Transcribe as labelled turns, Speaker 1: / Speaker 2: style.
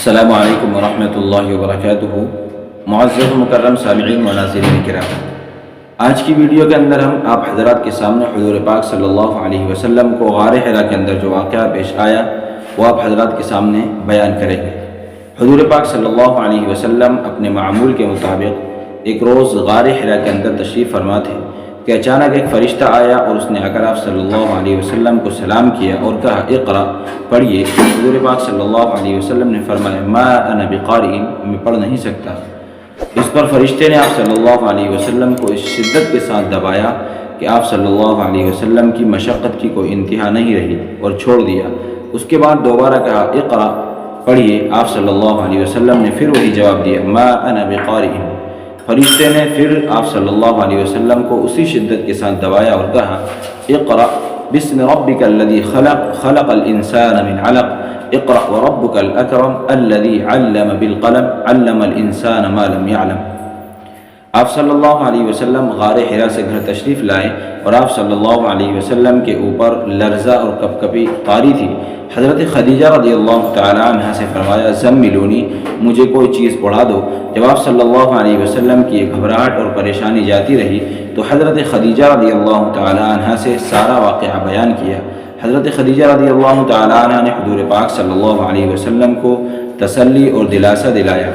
Speaker 1: السلام علیکم ورحمۃ اللہ وبرکاتہ۔ معزز مکرم سامعین و ناظرین کرام، آج کی ویڈیو کے اندر ہم آپ حضرات کے سامنے حضور پاک صلی اللہ علیہ وسلم کو غار حرا کے اندر جو واقعہ پیش آیا وہ آپ حضرات کے سامنے بیان کریں گے۔ حضور پاک صلی اللہ علیہ وسلم اپنے معمول کے مطابق ایک روز غار حرا کے اندر تشریف فرما تھے کہ اچانک ایک فرشتہ آیا اور اس نے آ کر آپ صلی اللہ علیہ وسلم کو سلام کیا اور کہا اقرأ، پڑھیے۔ حضور پاک صلی اللہ علیہ وسلم نے فرمایا ما انا بقارئ، میں پڑھ نہیں سکتا۔ اس پر فرشتے نے آپ صلی اللہ علیہ وسلم کو اس شدت کے ساتھ دبایا کہ آپ صلی اللہ علیہ وسلم کی مشقت کی کوئی انتہا نہیں رہی اور چھوڑ دیا۔ اس کے بعد دوبارہ کہا اقرأ، پڑھیے۔ آپ صلی اللہ علیہ وسلم نے پھر وہی جواب دیا ما انا بقارئ۔ فرشتے نے پھر آپ صلی اللہ علیہ وسلم کو اسی شدت کے ساتھ دبایا اور کہا اقرأ بسم ربک الذی خلق خلق الانسان من علق اقرأ وربک الاکرم الذی علم بالقلم علم الانسان ما لم يعلم۔ آپ صلی اللہ علیہ وسلم غار حرا سے گھر تشریف لائے اور آپ صلی اللہ علیہ وسلم کے اوپر لرزہ اور کپکپی طاری تھی۔ حضرت خدیجہ رضی اللہ تعالی عنہ سے فرمایا زملونی، مجھے کوئی چیز اڑا دو۔ جب آپ صلی اللہ علیہ وسلم کی گھبراہٹ اور پریشانی جاتی رہی تو حضرت خدیجہ رضی اللہ تعالی عنہ سے سارا واقعہ بیان کیا۔ حضرت خدیجہ رضی اللہ تعالی عنہ نے حضور پاک صلی اللہ علیہ وسلم کو تسلی اور دلاسا دلایا۔